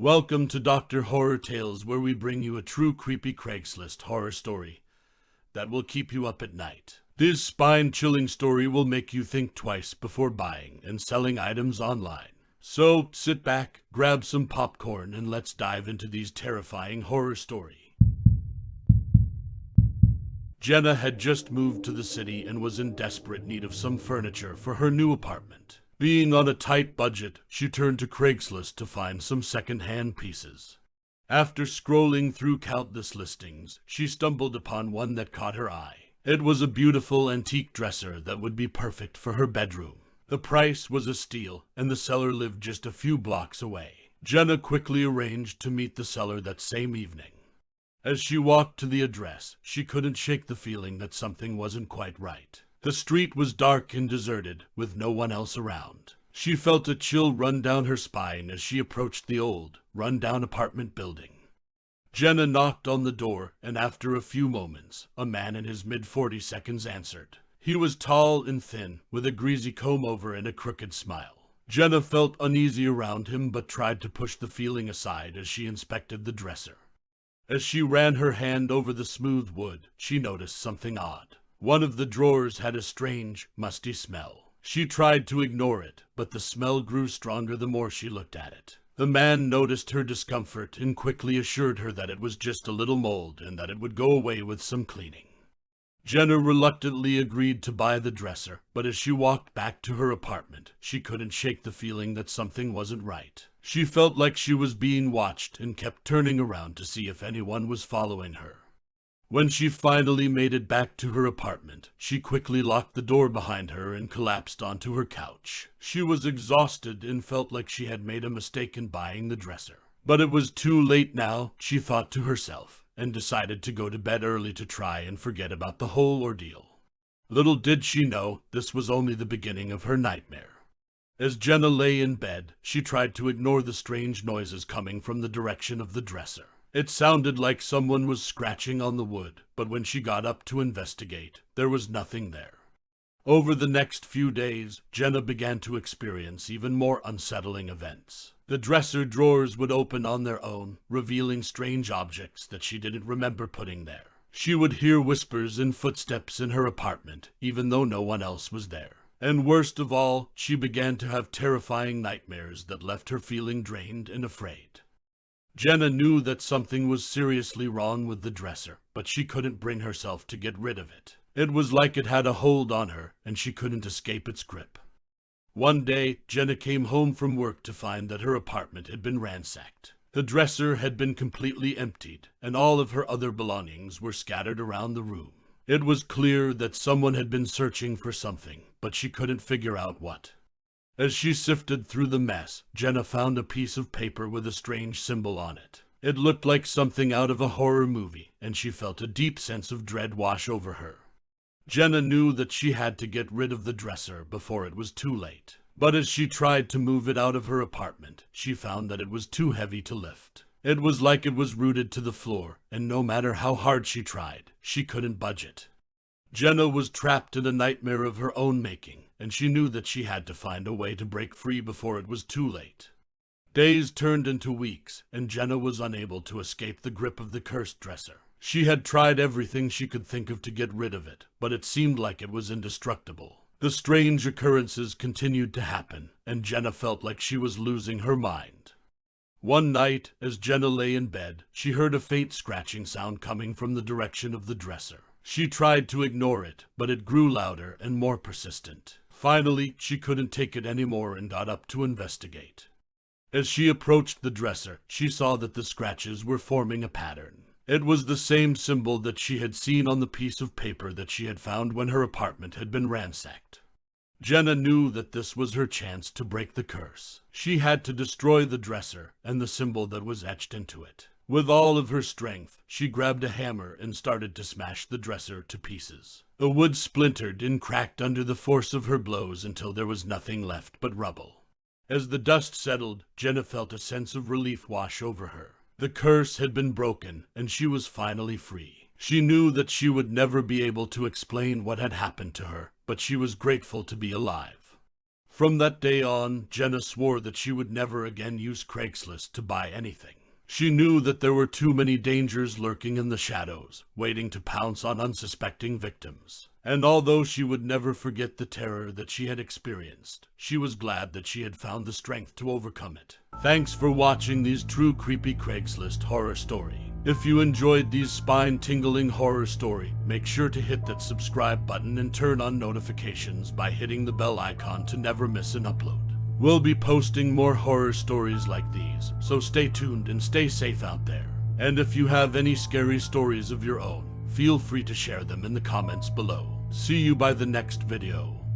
Welcome to Dr. Horror Tales, where we bring you a true creepy Craigslist horror story that will keep you up at night. This spine-chilling story will make you think twice before buying and selling items online. So sit back, grab some popcorn, and let's dive into these terrifying horror stories. Jenna had just moved to the city and was in desperate need of some furniture for her new apartment. Being on a tight budget, she turned to Craigslist to find some second-hand pieces. After scrolling through countless listings, she stumbled upon one that caught her eye. It was a beautiful antique dresser that would be perfect for her bedroom. The price was a steal, and the seller lived just a few blocks away. Jenna quickly arranged to meet the seller that same evening. As she walked to the address, she couldn't shake the feeling that something wasn't quite right. The street was dark and deserted, with no one else around. She felt a chill run down her spine as she approached the old, run-down apartment building. Jenna knocked on the door, and after a few moments, a man in his mid-40s answered. He was tall and thin, with a greasy comb-over and a crooked smile. Jenna felt uneasy around him, but tried to push the feeling aside as she inspected the dresser. As she ran her hand over the smooth wood, she noticed something odd. One of the drawers had a strange, musty smell. She tried to ignore it, but the smell grew stronger the more she looked at it. The man noticed her discomfort and quickly assured her that it was just a little mold and that it would go away with some cleaning. Jenna reluctantly agreed to buy the dresser, but as she walked back to her apartment, she couldn't shake the feeling that something wasn't right. She felt like she was being watched and kept turning around to see if anyone was following her. When she finally made it back to her apartment, she quickly locked the door behind her and collapsed onto her couch. She was exhausted and felt like she had made a mistake in buying the dresser. But it was too late now, she thought to herself, and decided to go to bed early to try and forget about the whole ordeal. Little did she know, this was only the beginning of her nightmare. As Jenna lay in bed, she tried to ignore the strange noises coming from the direction of the dresser. It sounded like someone was scratching on the wood, but when she got up to investigate, there was nothing there. Over the next few days, Jenna began to experience even more unsettling events. The dresser drawers would open on their own, revealing strange objects that she didn't remember putting there. She would hear whispers and footsteps in her apartment, even though no one else was there. And worst of all, she began to have terrifying nightmares that left her feeling drained and afraid. Jenna knew that something was seriously wrong with the dresser, but she couldn't bring herself to get rid of it. It was like it had a hold on her, and she couldn't escape its grip. One day, Jenna came home from work to find that her apartment had been ransacked. The dresser had been completely emptied, and all of her other belongings were scattered around the room. It was clear that someone had been searching for something, but she couldn't figure out what. As she sifted through the mess, Jenna found a piece of paper with a strange symbol on it. It looked like something out of a horror movie, and she felt a deep sense of dread wash over her. Jenna knew that she had to get rid of the dresser before it was too late. But as she tried to move it out of her apartment, she found that it was too heavy to lift. It was like it was rooted to the floor, and no matter how hard she tried, she couldn't budge it. Jenna was trapped in a nightmare of her own making, and she knew that she had to find a way to break free before it was too late. Days turned into weeks, and Jenna was unable to escape the grip of the cursed dresser. She had tried everything she could think of to get rid of it, but it seemed like it was indestructible. The strange occurrences continued to happen, and Jenna felt like she was losing her mind. One night, as Jenna lay in bed, she heard a faint scratching sound coming from the direction of the dresser. She tried to ignore it, but it grew louder and more persistent. Finally, she couldn't take it anymore and got up to investigate. As she approached the dresser, she saw that the scratches were forming a pattern. It was the same symbol that she had seen on the piece of paper that she had found when her apartment had been ransacked. Jenna knew that this was her chance to break the curse. She had to destroy the dresser and the symbol that was etched into it. With all of her strength, she grabbed a hammer and started to smash the dresser to pieces. The wood splintered and cracked under the force of her blows until there was nothing left but rubble. As the dust settled, Jenna felt a sense of relief wash over her. The curse had been broken, and she was finally free. She knew that she would never be able to explain what had happened to her, but she was grateful to be alive. From that day on, Jenna swore that she would never again use Craigslist to buy anything. She knew that there were too many dangers lurking in the shadows, waiting to pounce on unsuspecting victims. And although she would never forget the terror that she had experienced, she was glad that she had found the strength to overcome it. Thanks for watching these true creepy Craigslist horror story. If you enjoyed these spine-tingling horror story, make sure to hit that subscribe button and turn on notifications by hitting the bell icon to never miss an upload. We'll be posting more horror stories like these, so stay tuned and stay safe out there. And if you have any scary stories of your own, feel free to share them in the comments below. See you by the next video.